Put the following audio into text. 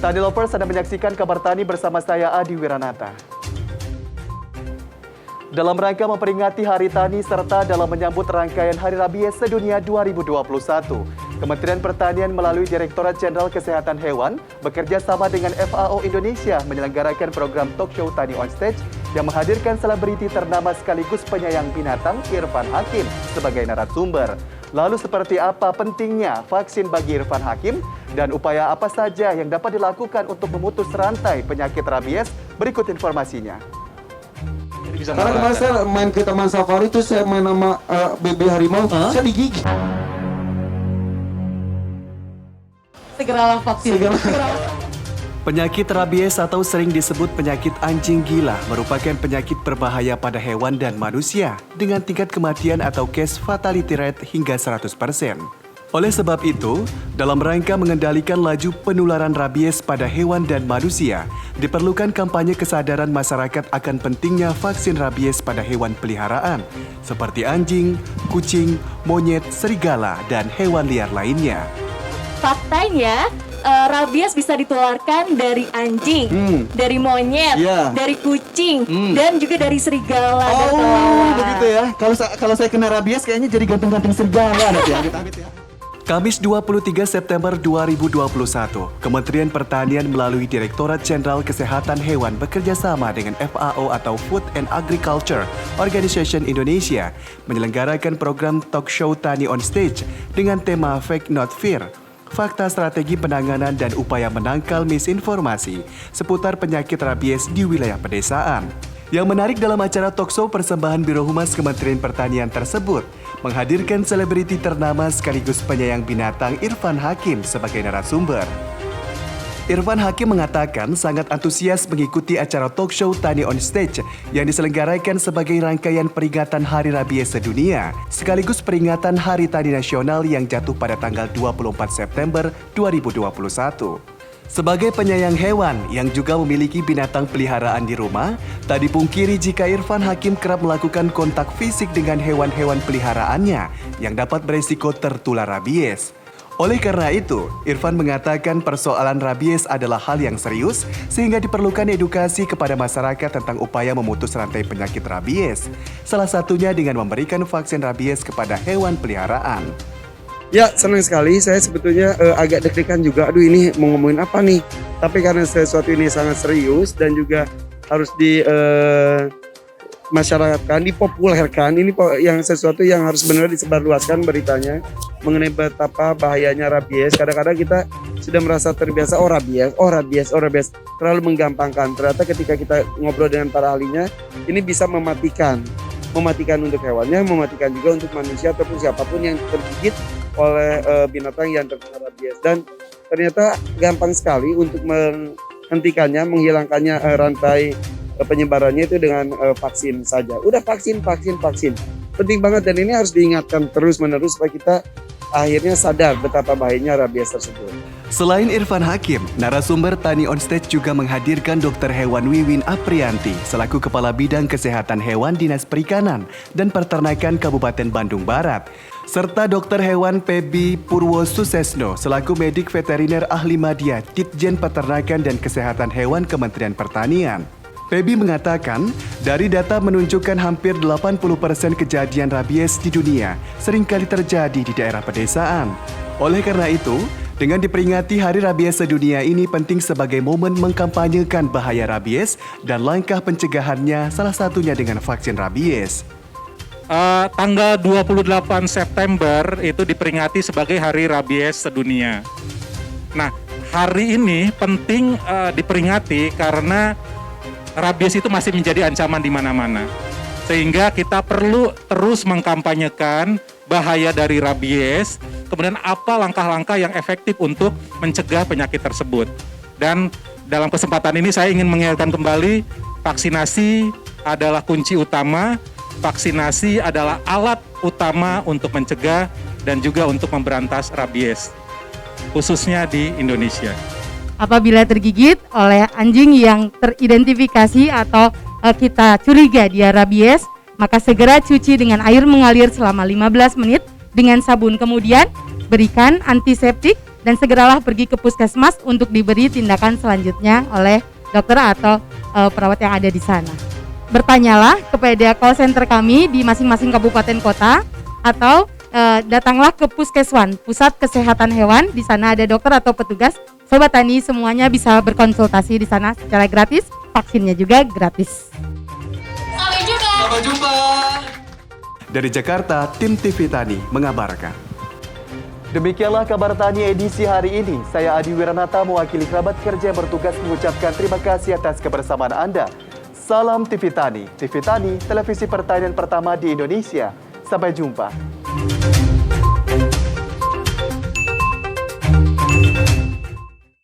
Tani Lovers, Anda menyaksikan kabar tani bersama saya Adi Wiranata. Dalam rangka memperingati Hari Tani serta dalam menyambut rangkaian Hari Rabies Sedunia 2021, Kementerian Pertanian melalui Direktorat Jenderal Kesehatan Hewan bekerja sama dengan FAO Indonesia menyelenggarakan program Talk Show Tani on Stage yang menghadirkan selebriti ternama sekaligus penyayang binatang Irfan Hakim sebagai narasumber. Lalu seperti apa pentingnya vaksin bagi Irfan Hakim dan upaya apa saja yang dapat dilakukan untuk memutus rantai penyakit rabies? Berikut informasinya. Karena kemarin saya main ke Taman Safari itu saya main sama bebek harimau, saya digigit. Segeralah vaksin. Penyakit rabies atau sering disebut penyakit anjing gila merupakan penyakit berbahaya pada hewan dan manusia dengan tingkat kematian atau case fatality rate hingga 100%. Oleh sebab itu, dalam rangka mengendalikan laju penularan rabies pada hewan dan manusia, diperlukan kampanye kesadaran masyarakat akan pentingnya vaksin rabies pada hewan peliharaan seperti anjing, kucing, monyet, serigala, dan hewan liar lainnya. Faktanya, rabies bisa ditularkan dari anjing, dari monyet, dari kucing, dan juga dari serigala dan kelawar. Begitu ya. Kalau saya kena rabies kayaknya jadi ganteng-ganteng serigala nanti amit-amit ya. Kamis 23 September 2021, Kementerian Pertanian melalui Direktorat Jenderal Kesehatan Hewan bekerjasama dengan FAO atau Food and Agriculture Organization Indonesia menyelenggarakan program Talk Show Tani on Stage dengan tema Fact Not Fear. Fakta strategi penanganan dan upaya menangkal misinformasi seputar penyakit rabies di wilayah pedesaan. Yang menarik dalam acara talkshow persembahan Biro Humas Kementerian Pertanian tersebut menghadirkan selebriti ternama sekaligus penyayang binatang Irfan Hakim sebagai narasumber. Irfan Hakim mengatakan sangat antusias mengikuti acara talkshow Tani on Stage yang diselenggarakan sebagai rangkaian peringatan Hari Rabies Sedunia sekaligus peringatan Hari Tani Nasional yang jatuh pada tanggal 24 September 2021. Sebagai penyayang hewan yang juga memiliki binatang peliharaan di rumah, tak dipungkiri jika Irfan Hakim kerap melakukan kontak fisik dengan hewan-hewan peliharaannya yang dapat beresiko tertular rabies. Oleh karena itu, Irfan mengatakan persoalan rabies adalah hal yang serius sehingga diperlukan edukasi kepada masyarakat tentang upaya memutus rantai penyakit rabies. Salah satunya dengan memberikan vaksin rabies kepada hewan peliharaan. Ya, senang sekali. Saya sebetulnya agak deg-degan juga. Aduh, ini mau ngomongin apa nih? Tapi karena sesuatu ini sangat serius dan juga harus di masyarakatkan, dipopulerkan. Ini yang sesuatu yang harus benar disebarluaskan beritanya mengenai betapa bahayanya rabies. Kadang-kadang kita sudah merasa terbiasa, oh rabies, terlalu menggampangkan. Ternyata ketika kita ngobrol dengan para ahlinya, ini bisa mematikan untuk hewannya, mematikan juga untuk manusia ataupun siapapun yang tergigit oleh binatang yang terkena rabies. Dan ternyata gampang sekali untuk menghentikannya, menghilangkannya rantai penyebarannya itu dengan vaksin saja. Udah vaksin. Penting banget dan ini harus diingatkan terus-menerus supaya kita akhirnya sadar betapa bahayanya rabies tersebut. Selain Irfan Hakim, narasumber Tani on Stage juga menghadirkan Dr. Hewan Wiwin Aprianti selaku Kepala Bidang Kesehatan Hewan Dinas Perikanan dan Peternakan Kabupaten Bandung Barat, serta Dr. Hewan Pebi Purwo Susesno selaku Medik Veteriner Ahli Madya Ditjen Peternakan dan Kesehatan Hewan Kementerian Pertanian. Pebi mengatakan, dari data menunjukkan hampir 80% kejadian rabies di dunia seringkali terjadi di daerah pedesaan. Oleh karena itu, dengan diperingati Hari Rabies Sedunia ini penting sebagai momen mengkampanyekan bahaya rabies dan langkah pencegahannya, salah satunya dengan vaksin rabies. Tanggal 28 September itu diperingati sebagai Hari Rabies Sedunia. Nah, hari ini penting diperingati karena rabies itu masih menjadi ancaman di mana-mana. Sehingga kita perlu terus mengkampanyekan bahaya dari rabies, kemudian apa langkah-langkah yang efektif untuk mencegah penyakit tersebut. Dan dalam kesempatan ini saya ingin mengingatkan kembali, vaksinasi adalah kunci utama, vaksinasi adalah alat utama untuk mencegah dan juga untuk memberantas rabies, khususnya di Indonesia. Apabila tergigit oleh anjing yang teridentifikasi atau kita curiga dia rabies, maka segera cuci dengan air mengalir selama 15 menit dengan sabun. Kemudian berikan antiseptik dan segeralah pergi ke puskesmas untuk diberi tindakan selanjutnya oleh dokter atau perawat yang ada di sana. Bertanyalah kepada call center kami di masing-masing kabupaten kota atau datanglah ke Puskeswan, Pusat Kesehatan Hewan. Di sana ada dokter atau petugas. Sobat Tani semuanya bisa berkonsultasi di sana secara gratis, vaksinnya juga gratis. Sampai jumpa. Dari Jakarta, tim TV Tani mengabarkan. Demikianlah kabar Tani edisi hari ini. Saya Adi Wiranata mewakili kerabat kerja yang bertugas mengucapkan terima kasih atas kebersamaan Anda. Salam TV Tani, televisi pertanian pertama di Indonesia. Sampai jumpa.